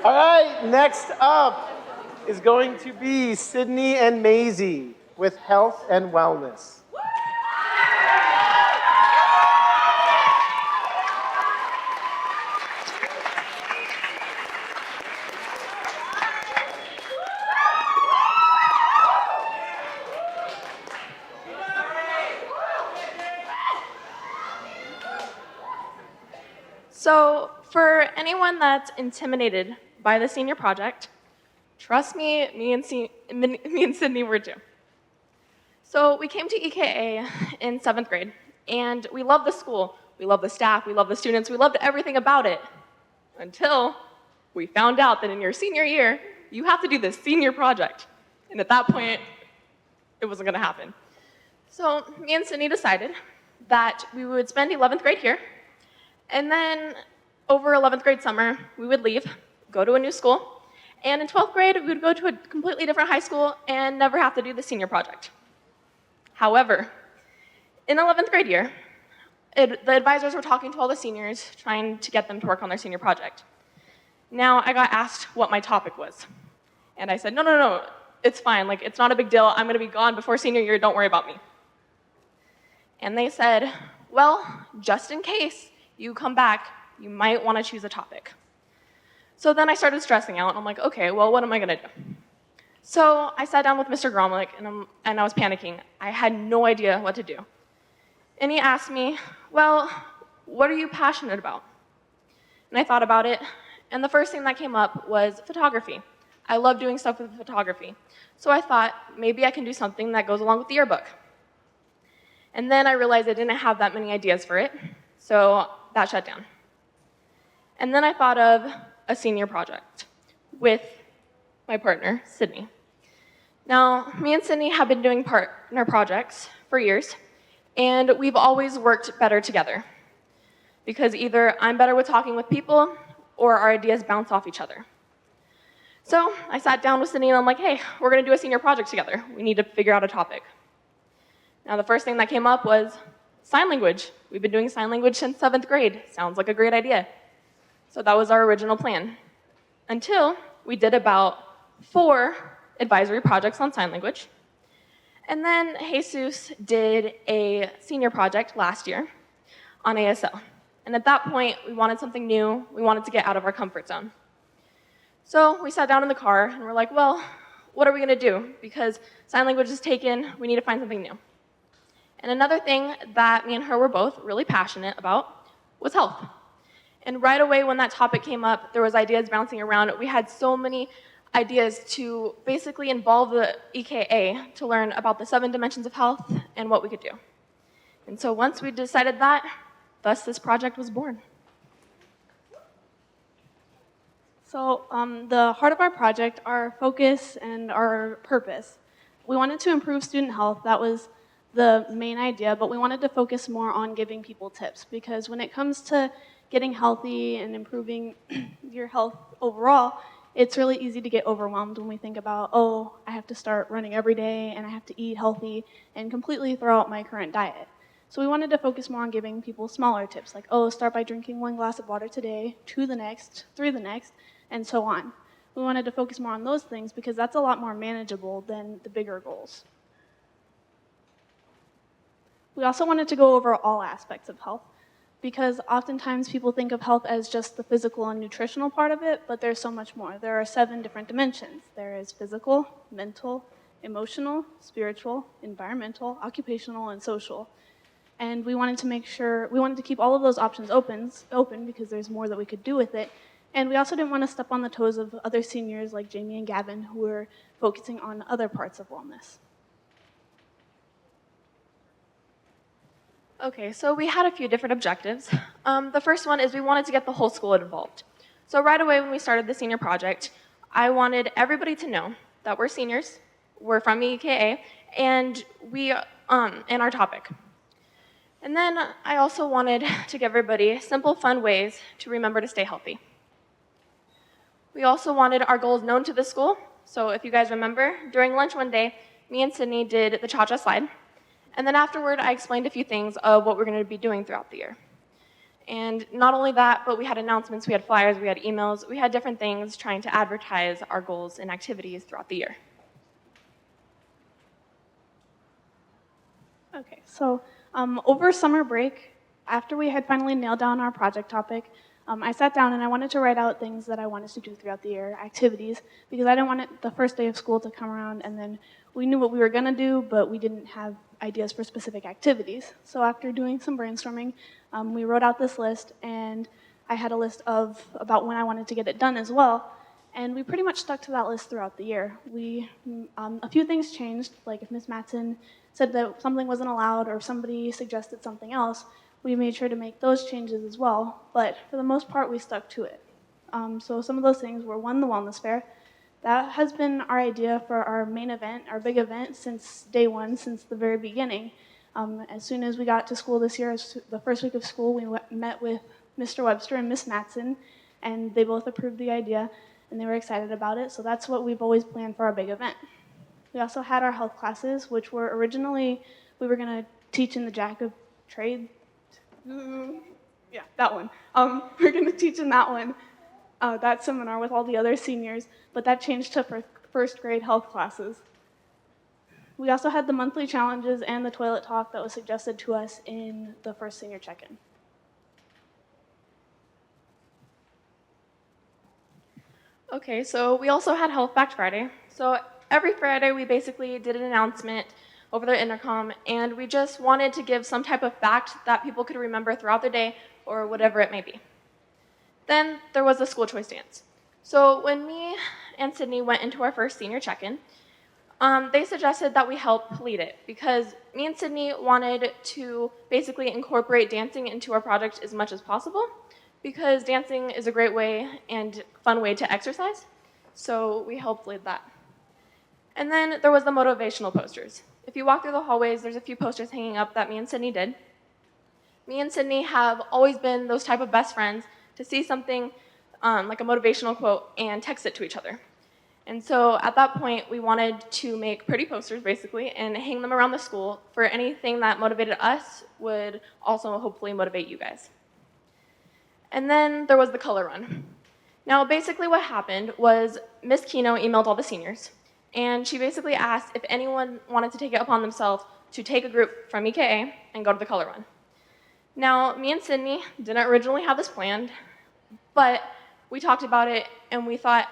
All right, next up is going to be Sidney and Mazy with health and wellness. So for anyone that's intimidated by the senior project, trust me, me and Sydney were too. So we came to EKA in 7th grade, and we loved the school. We loved the staff, we loved the students, we loved everything about it, until we found out that in your senior year, you have to do this senior project. And at that point, it wasn't gonna happen. So me and Sydney decided that we would spend 11th grade here, and then over 11th grade summer, we would leave, go to a new school, and in 12th grade, we would go to a completely different high school and never have to do the senior project. However, in 11th grade year, the advisors were talking to all the seniors, trying to get them to work on their senior project. Now, I got asked what my topic was. And I said, no, it's fine, like, it's not a big deal, I'm gonna be gone before senior year, don't worry about me. And they said, well, just in case you come back, you might wanna choose a topic. So then I started stressing out, and I'm like, okay, well, what am I gonna do? So I sat down with Mr. Gromlich, and I was panicking. I had no idea what to do. And he asked me, well, what are you passionate about? And I thought about it, and the first thing that came up was photography. I love doing stuff with photography. So I thought, maybe I can do something that goes along with the yearbook. And then I realized I didn't have that many ideas for it, so that shut down. And then I thought of a senior project with my partner, Sidney. Now, me and Sidney have been doing partner projects for years, and we've always worked better together. Because either I'm better with talking with people, or our ideas bounce off each other. So I sat down with Sidney and I'm like, hey, we're gonna do a senior project together. We need to figure out a topic. Now the first thing that came up was sign language. We've been doing sign language since 7th grade. Sounds like a great idea. So that was our original plan. Until we did about 4 advisory projects on sign language. And then Jesus did a senior project last year on ASL. And at that point, we wanted something new. We wanted to get out of our comfort zone. So we sat down in the car and we're like, well, what are we gonna do? Because sign language is taken, we need to find something new. And another thing that me and her were both really passionate about was health. And right away when that topic came up, there was ideas bouncing around. We had so many ideas to basically involve the EKA to learn about the 7 dimensions of health and what we could do. And so once we decided that, thus this project was born. So the heart of our project, our focus and our purpose, we wanted to improve student health. That was the main idea, but we wanted to focus more on giving people tips, because when it comes to getting healthy and improving your health overall, it's really easy to get overwhelmed when we think about, oh, I have to start running every day and I have to eat healthy and completely throw out my current diet. So we wanted to focus more on giving people smaller tips, like, oh, start by drinking 1 glass of water today, 2 the next, 3 the next, and so on. We wanted to focus more on those things because that's a lot more manageable than the bigger goals. We also wanted to go over all aspects of health, because oftentimes people think of health as just the physical and nutritional part of it, but there's so much more. There are 7 different dimensions. There is physical, mental, emotional, spiritual, environmental, occupational, and social. And we wanted to keep all of those options open because there's more that we could do with it. And we also didn't want to step on the toes of other seniors like Jamie and Gavin, who were focusing on other parts of wellness. Okay, so we had a few different objectives. The first one is we wanted to get the whole school involved. So right away when we started the senior project, I wanted everybody to know that we're seniors, we're from EKA, and and our topic. And then I also wanted to give everybody simple, fun ways to remember to stay healthy. We also wanted our goals known to the school. So if you guys remember, during lunch one day, me and Sydney did the cha-cha slide. And then afterward, I explained a few things of what we're going to be doing throughout the year. And not only that, but we had announcements, we had flyers, we had emails, we had different things trying to advertise our goals and activities throughout the year. Okay, so over summer break, after we had finally nailed down our project topic, I sat down and I wanted to write out things that I wanted to do throughout the year, activities, because I didn't want it the first day of school to come around and then we knew what we were going to do, but we didn't have ideas for specific activities. So after doing some brainstorming, we wrote out this list, and I had a list of about when I wanted to get it done as well. And we pretty much stuck to that list throughout the year. A few things changed, like if Miss Matson said that something wasn't allowed or somebody suggested something else, we made sure to make those changes as well. But for the most part, we stuck to it. So some of those things were, one, the wellness fair. That has been our idea for our main event, our big event, since day one, since the very beginning. As soon as we got to school this year, the first week of school, we met with Mr. Webster and Miss Matson, and they both approved the idea, and they were excited about it. So that's what we've always planned for our big event. We also had our health classes, which were originally, we were going to teach in the Jack of Trades. Yeah, that one. We're going to teach in that one, that seminar with all the other seniors, but that changed to first grade health classes. We also had the monthly challenges and the toilet talk that was suggested to us in the first senior check-in. Okay, so we also had Health Fact Friday. So every Friday we basically did an announcement over the intercom, and we just wanted to give some type of fact that people could remember throughout the day or whatever it may be. Then there was the school choice dance. So when me and Sydney went into our first senior check-in, they suggested that we help lead it because me and Sydney wanted to basically incorporate dancing into our project as much as possible because dancing is a great way and fun way to exercise. So we helped lead that. And then there was the motivational posters. If you walk through the hallways, there's a few posters hanging up that me and Sydney did. Me and Sydney have always been those type of best friends to see something like a motivational quote and text it to each other. And so at that point, we wanted to make pretty posters, basically, and hang them around the school for anything that motivated us would also hopefully motivate you guys. And then there was the color run. Now, basically what happened was Miss Keno emailed all the seniors, and she basically asked if anyone wanted to take it upon themselves to take a group from EKA and go to the color run. Now, me and Sydney didn't originally have this planned, but we talked about it, and we thought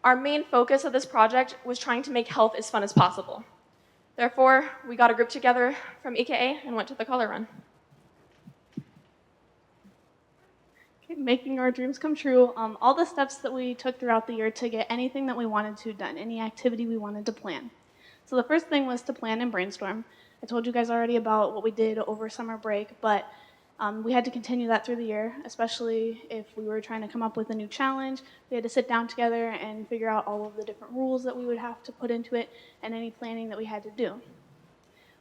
our main focus of this project was trying to make health as fun as possible. Therefore, we got a group together from EKA and went to the color run. Making our dreams come true, all the steps that we took throughout the year to get anything that we wanted to done, any activity we wanted to plan. So the first thing was to plan and brainstorm. I told you guys already about what we did over summer break, but we had to continue that through the year, especially if we were trying to come up with a new challenge. We had to sit down together and figure out all of the different rules that we would have to put into it and any planning that we had to do.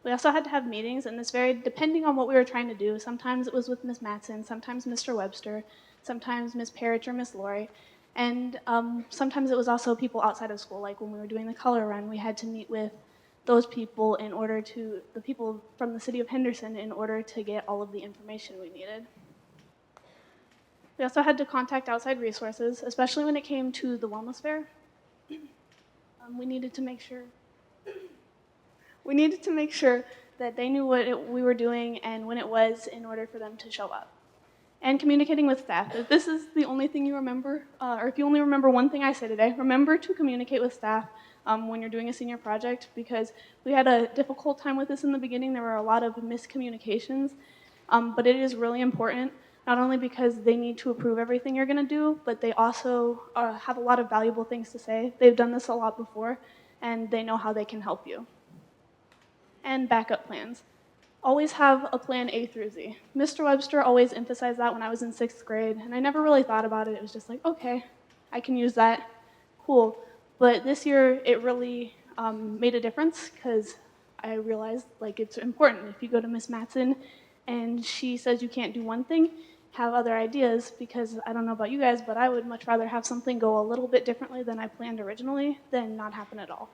We also had to have meetings, and this varied depending on what we were trying to do. Sometimes it was with Ms. Matson, sometimes Mr. Webster, sometimes Ms. Parrish or Ms. Lori, and sometimes it was also people outside of school, like when we were doing the color run, we had to meet with those people the people from the city of Henderson in order to get all of the information we needed. We also had to contact outside resources, especially when it came to the wellness fair. We needed to make sure that they knew what we were doing and when it was in order for them to show up. And communicating with staff. If this is the only thing you remember, or if you only remember one thing I say today, remember to communicate with staff when you're doing a senior project, because we had a difficult time with this in the beginning. There were a lot of miscommunications, but it is really important, not only because they need to approve everything you're going to do, but they also have a lot of valuable things to say. They've done this a lot before, and they know how they can help you. And backup plans. Always have a plan A through Z. Mr. Webster always emphasized that when I was in 6th grade, and I never really thought about it. It was just like, okay, I can use that, cool. But this year, it really made a difference because I realized like it's important. If you go to Miss Matson and she says you can't do one thing, have other ideas, because I don't know about you guys, but I would much rather have something go a little bit differently than I planned originally than not happen at all.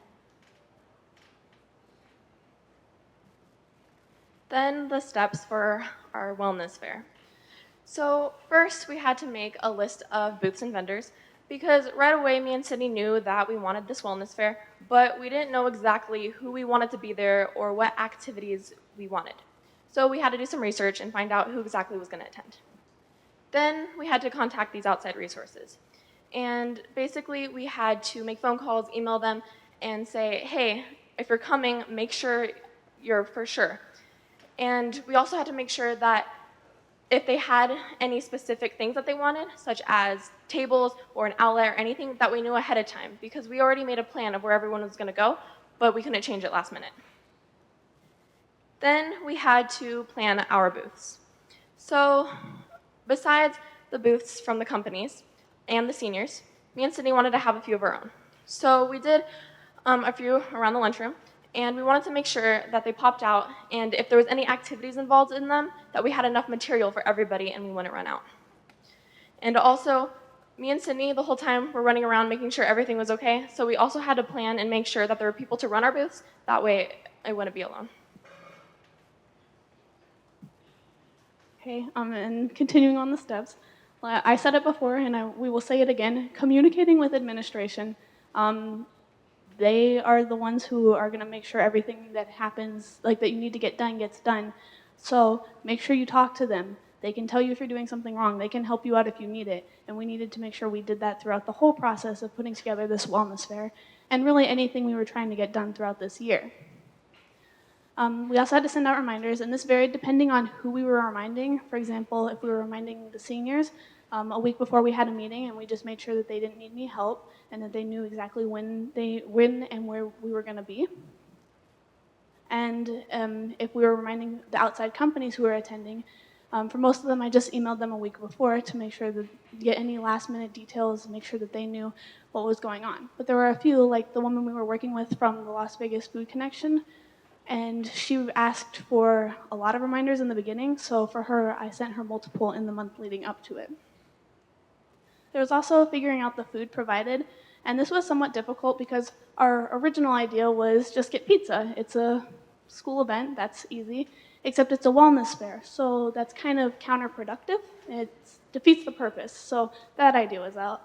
Then the steps for our wellness fair. So first, we had to make a list of booths and vendors because right away, me and Sydney knew that we wanted this wellness fair, but we didn't know exactly who we wanted to be there or what activities we wanted. So we had to do some research and find out who exactly was going to attend. Then we had to contact these outside resources. And basically, we had to make phone calls, email them, and say, hey, if you're coming, make sure you're for sure. And we also had to make sure that if they had any specific things that they wanted, such as tables or an outlet or anything, that we knew ahead of time, because we already made a plan of where everyone was going to go, but we couldn't change it last minute. Then we had to plan our booths. So besides the booths from the companies and the seniors, me and Sydney wanted to have a few of our own. So we did a few around the lunchroom, and we wanted to make sure that they popped out, and if there was any activities involved in them, that we had enough material for everybody and we wouldn't run out. And also, me and Sydney, the whole time, were running around making sure everything was okay, so we also had to plan and make sure that there were people to run our booths, that way I wouldn't be alone. Okay, and continuing on the steps, I said it before, and we will say it again, communicating with administration. They are the ones who are going to make sure everything that happens, like that you need to get done, gets done. So make sure you talk to them. They can tell you if you're doing something wrong. They can help you out if you need it. And we needed to make sure we did that throughout the whole process of putting together this wellness fair, and really anything we were trying to get done throughout this year. We also had to send out reminders, and this varied depending on who we were reminding. For example, if we were reminding the seniors, a week before we had a meeting, and we just made sure that they didn't need any help and that they knew exactly when and where we were going to be. And if we were reminding the outside companies who were attending, for most of them, I just emailed them a week before to make sure that get any last-minute details, make sure that they knew what was going on. But there were a few, like the woman we were working with from the Las Vegas Food Connection, and she asked for a lot of reminders in the beginning, so for her, I sent her multiple in the month leading up to it. There was also figuring out the food provided, and this was somewhat difficult because our original idea was just get pizza. It's a school event, that's easy, except it's a wellness fair, so that's kind of counterproductive. It defeats the purpose, so that idea was out.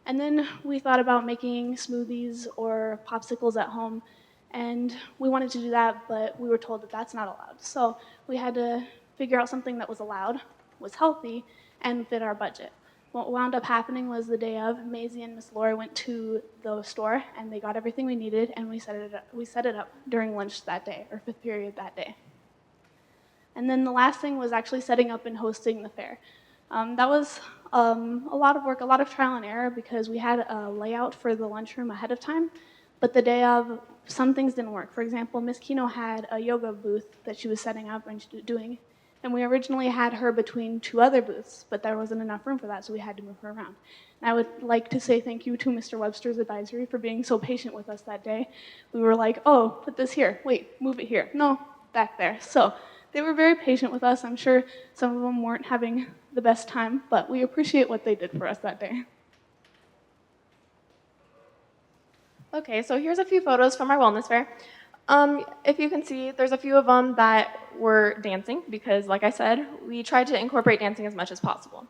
And then we thought about making smoothies or popsicles at home, and we wanted to do that, but we were told that that's not allowed. So we had to figure out something that was allowed, was healthy, and fit our budget. What wound up happening was the day of, Mazy and Miss Laura went to the store, and they got everything we needed, and we set it up during lunch that day, or fifth period that day. And then the last thing was actually setting up and hosting the fair. That was a lot of work, a lot of trial and error, because we had a layout for the lunchroom ahead of time, but the day of, some things didn't work. For example, Miss Kino had a yoga booth that she was setting up and doing, and we originally had her between two other booths, but there wasn't enough room for that, so we had to move her around. And I would like to say thank you to Mr. Webster's advisory for being so patient with us that day. We were like, oh, put this here. Wait, move it here. No, back there. So they were very patient with us. I'm sure some of them weren't having the best time, but we appreciate what they did for us that day. Okay, so here's a few photos from our wellness fair. If you can see, there's a few of them that were dancing because, like I said, we tried to incorporate dancing as much as possible.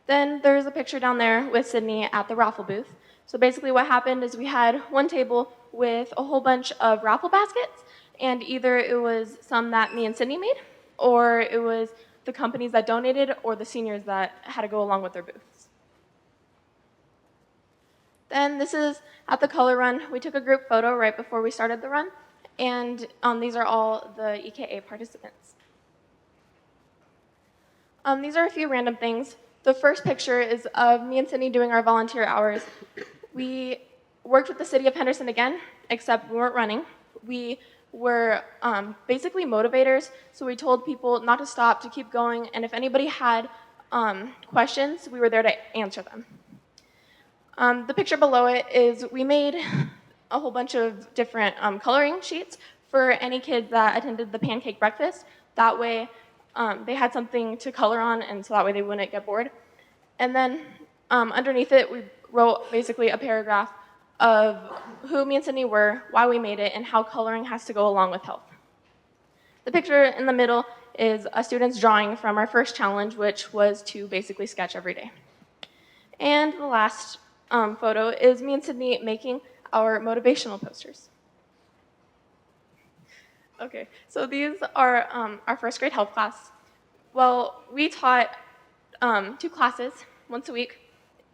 Then there's a picture down there with Sydney at the raffle booth. So basically what happened is we had one table with a whole bunch of raffle baskets, and either it was some that me and Sydney made, or it was the companies that donated, or the seniors that had to go along with their booths. Then this is at the color run. We took a group photo right before we started the run, and these are all the EKA participants. These are a few random things. The first picture is of me and Sydney doing our volunteer hours. We worked with the city of Henderson again, except we weren't running. We were basically motivators, so we told people not to stop, to keep going, and if anybody had questions, we were there to answer them. The picture below it is we made a whole bunch of different coloring sheets for any kids that attended the pancake breakfast. That way they had something to color on, and so that way they wouldn't get bored. And then underneath it, we wrote basically a paragraph of who me and Sydney were, why we made it, and how coloring has to go along with health. The picture in the middle is a student's drawing from our first challenge, which was to basically sketch every day. And the last photo is me and Sydney making our motivational posters. Okay, so these are our first grade health class. Well, we taught 2 classes once a week,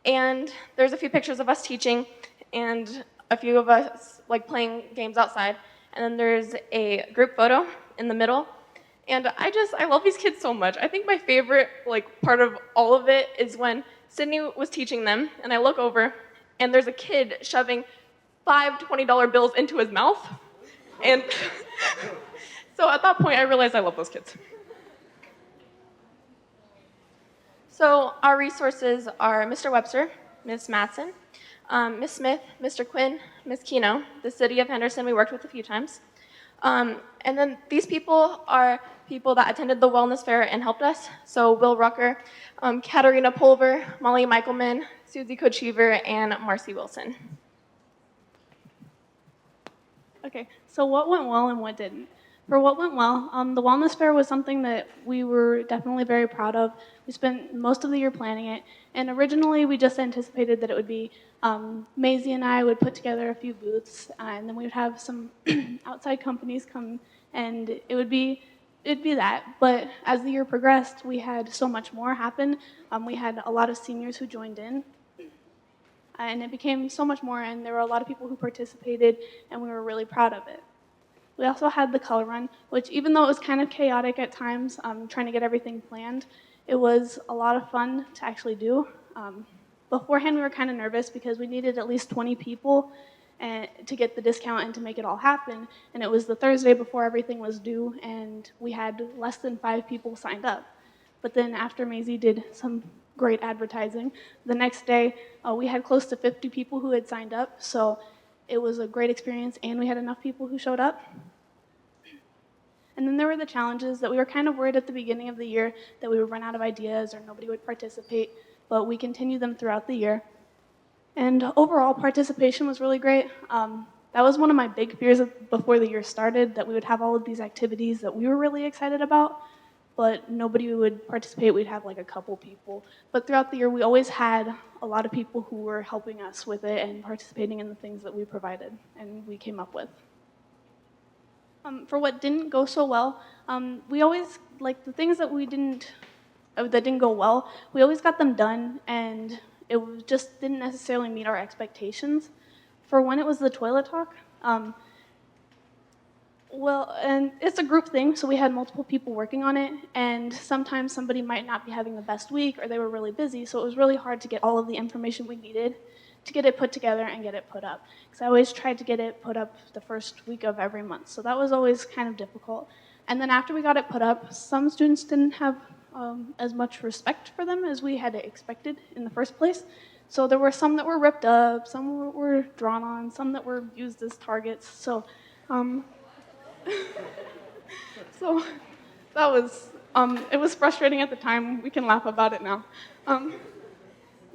and there's a few pictures of us teaching and a few of us like playing games outside, and then there's a group photo in the middle. And I love these kids so much. I think my favorite like part of all of it is when Sydney was teaching them, and I look over, and there's a kid shoving 5 $20 bills into his mouth. And so at that point, I realized I love those kids. So our resources are Mr. Webster, Ms. Matson, Ms. Smith, Mr. Quinn, Ms. Keno, the city of Henderson we worked with a few times. And then these people are people that attended the wellness fair and helped us. So Will Rucker, Katarina Pulver, Molly Michaelman, Susie Kochever, and Marcy Wilson. Okay, so what went well and what didn't? For what went well, the wellness fair was something that we were definitely very proud of. We spent most of the year planning it, and originally we just anticipated that it would be Mazy and I would put together a few booths, and then we would have some outside companies come, and it'd be that. But as the year progressed, we had so much more happen. We had a lot of seniors who joined in, and it became so much more, and there were a lot of people who participated, and we were really proud of it. We also had the color run, which even though it was kind of chaotic at times, trying to get everything planned, it was a lot of fun to actually do. Beforehand, we were kind of nervous because we needed at least 20 people to get the discount and to make it all happen, and it was the Thursday before everything was due, and we had less than 5 people signed up. But then after Mazy did some great advertising, the next day we had close to 50 people who had signed up, so it was a great experience, and we had enough people who showed up. And then there were the challenges that we were kind of worried at the beginning of the year that we would run out of ideas or nobody would participate, but we continued them throughout the year. And overall, participation was really great. That was one of my big fears before the year started, that we would have all of these activities that we were really excited about, but nobody would participate. We'd have like a couple people. But throughout the year, we always had a lot of people who were helping us with it and participating in the things that we provided and we came up with. For what didn't go so well, we always, like the things that didn't go well, we always got them done, and it just didn't necessarily meet our expectations. For when it was the toilet talk, and it's a group thing, so we had multiple people working on it, and sometimes somebody might not be having the best week, or they were really busy, so it was really hard to get all of the information we needed to get it put together and get it put up. Because I always tried to get it put up the first week of every month, so that was always kind of difficult. And then after we got it put up, some students didn't have as much respect for them as we had expected in the first place. So there were some that were ripped up, some were drawn on, some that were used as targets. So so that was, it was frustrating at the time. We can laugh about it now.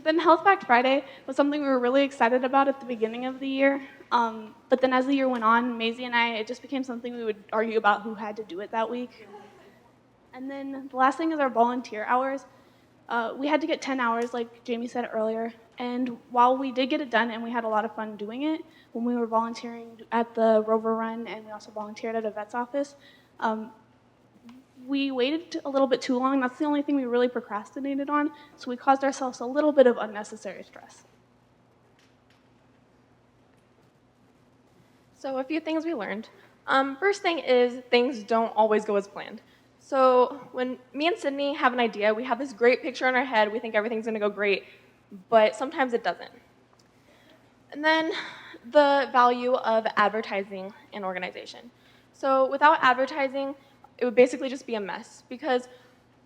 Then Health Fact Friday was something we were really excited about at the beginning of the year. But then as the year went on, Mazy and I, it just became something we would argue about who had to do it that week. And then the last thing is our volunteer hours. We had to get 10 hours, like Jamie said earlier. And while we did get it done and we had a lot of fun doing it, when we were volunteering at the Rover Run and we also volunteered at a vet's office, we waited a little bit too long. That's the only thing we really procrastinated on, so we caused ourselves a little bit of unnecessary stress. So a few things we learned. First thing is things don't always go as planned. So when me and Sydney have an idea, we have this great picture in our head, we think everything's gonna go great, but sometimes it doesn't. And then the value of advertising in organization. So without advertising, it would basically just be a mess, because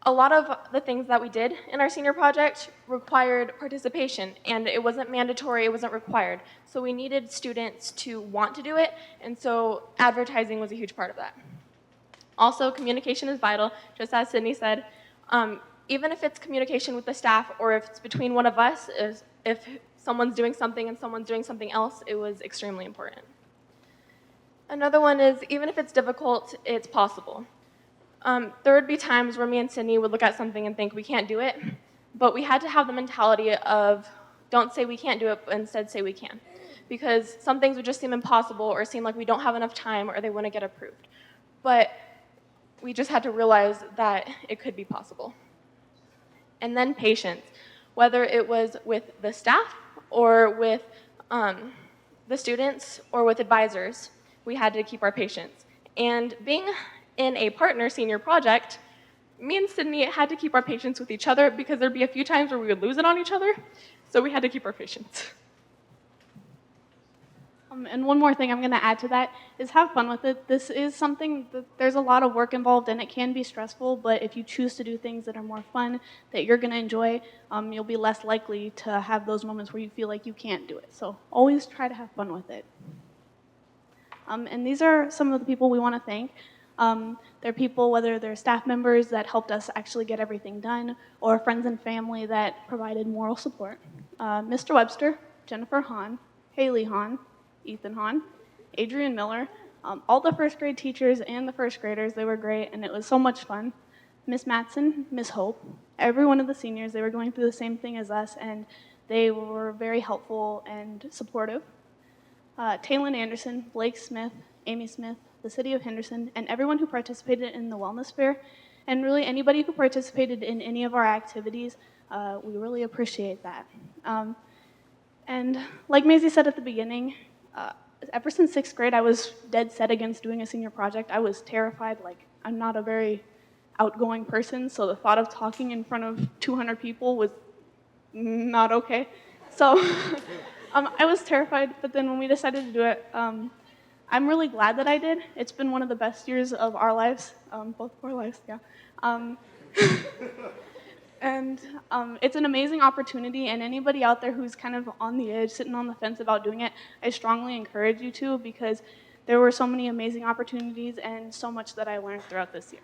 a lot of the things that we did in our senior project required participation, and it wasn't mandatory, it wasn't required. So we needed students to want to do it, and so advertising was a huge part of that. Also, communication is vital, just as Sydney said. Even if it's communication with the staff or if it's between one of us, if someone's doing something and someone's doing something else, it was extremely important. Another one is, even if it's difficult, it's possible. There would be times where me and Sydney would look at something and think we can't do it, but we had to have the mentality of don't say we can't do it, but instead say we can. Because some things would just seem impossible or seem like we don't have enough time or they wouldn't get approved. But we just had to realize that it could be possible. And then patience, whether it was with the staff or with the students or with advisors, we had to keep our patience. And being in a partner senior project, me and Sydney had to keep our patience with each other because there'd be a few times where we would lose it on each other, so we had to keep our patience. And one more thing I'm going to add to that is have fun with it. This is something that there's a lot of work involved and it can be stressful, but if you choose to do things that are more fun, that you're going to enjoy, you'll be less likely to have those moments where you feel like you can't do it. So always try to have fun with it. And these are some of the people we want to thank. They're people, whether they're staff members that helped us actually get everything done, or friends and family that provided moral support. Mr. Webster, Jennifer Hahn, Haley Hahn, Ethan Hahn, Adrian Miller, all the first grade teachers and the first graders, they were great, and it was so much fun. Miss Matson, Miss Hope, every one of the seniors, they were going through the same thing as us, and they were very helpful and supportive. Taylon Anderson, Blake Smith, Amy Smith, the City of Henderson, and everyone who participated in the Wellness Fair, and really anybody who participated in any of our activities, we really appreciate that. And like Mazy said at the beginning, ever since 6th grade, I was dead set against doing a senior project. I was terrified. Like, I'm not a very outgoing person, so the thought of talking in front of 200 people was not okay. So I was terrified, but then when we decided to do it, I'm really glad that I did. It's been one of the best years of our lives, both of our lives, yeah. And it's an amazing opportunity, and anybody out there who's kind of on the edge, sitting on the fence about doing it, I strongly encourage you to, because there were so many amazing opportunities and so much that I learned throughout this year.